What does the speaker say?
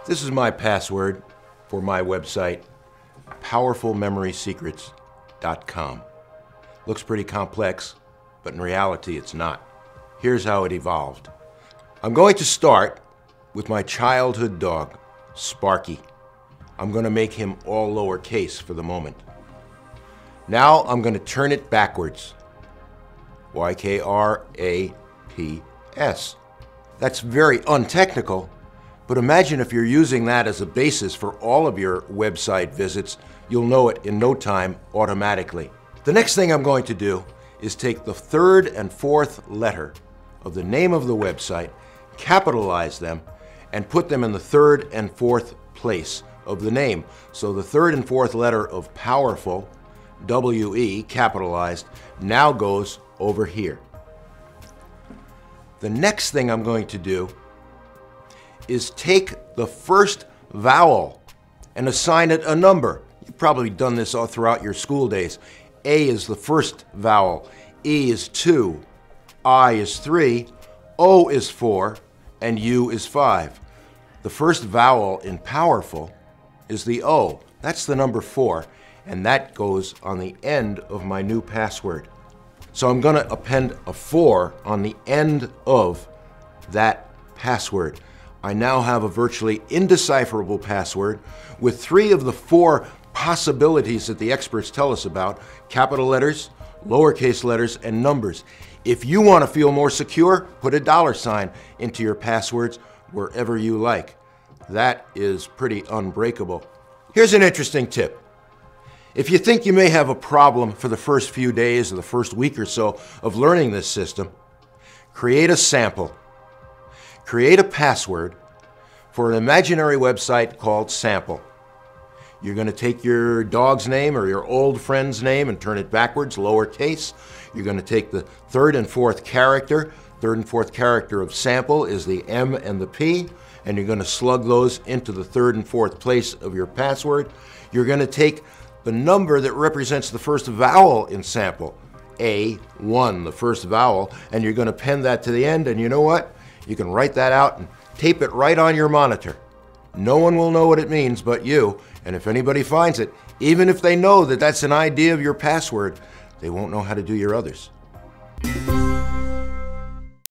This is my password for my website, powerfulmemorysecrets.com. Looks pretty complex, but in reality it's not. Here's how it evolved. I'm going to start with my childhood dog, Sparky. I'm going to make him all lowercase for the moment. Now I'm going to turn it backwards. Y-K-R-A-P-S. That's very untechnical, but imagine if you're using that as a basis for all of your website visits, you'll know it in no time automatically. The next thing I'm going to do is take the third and fourth letter of the name of the website, capitalize them, and put them in the third and fourth place of the name. So the third and fourth letter of powerful, W-E, capitalized, now goes over here. The next thing I'm going to do is take the first vowel and assign it a number. You've probably done this all throughout your school days. A is the first vowel, E is 2, I is 3, O is 4, and U is 5. The first vowel in powerful is the O. That's the number 4, and that goes on the end of my new password. So I'm going to append a 4 on the end of that password. I now have a virtually indecipherable password with 3 of the 4 possibilities that the experts tell us about: capital letters, lowercase letters, and numbers. If you want to feel more secure, put a $sign into your passwords wherever you like. That is pretty unbreakable. Here's an interesting tip. If you think you may have a problem for the first few days or the first week or so of learning this system, create a sample. Create a password for an imaginary website called Sample. You're going to take your dog's name or your old friend's name and turn it backwards, lowercase. You're going to take the third and fourth character. Third and fourth character of sample is the M and the P, and you're going to slug those into the third and fourth place of your password. You're going to take the number that represents the first vowel in sample, A1, the first vowel, and you're going to append that to the end, and you know what? You can write that out and tape it right on your monitor. No one will know what it means but you, and if anybody finds it, even if they know that that's an idea of your password, they won't know how to do your others.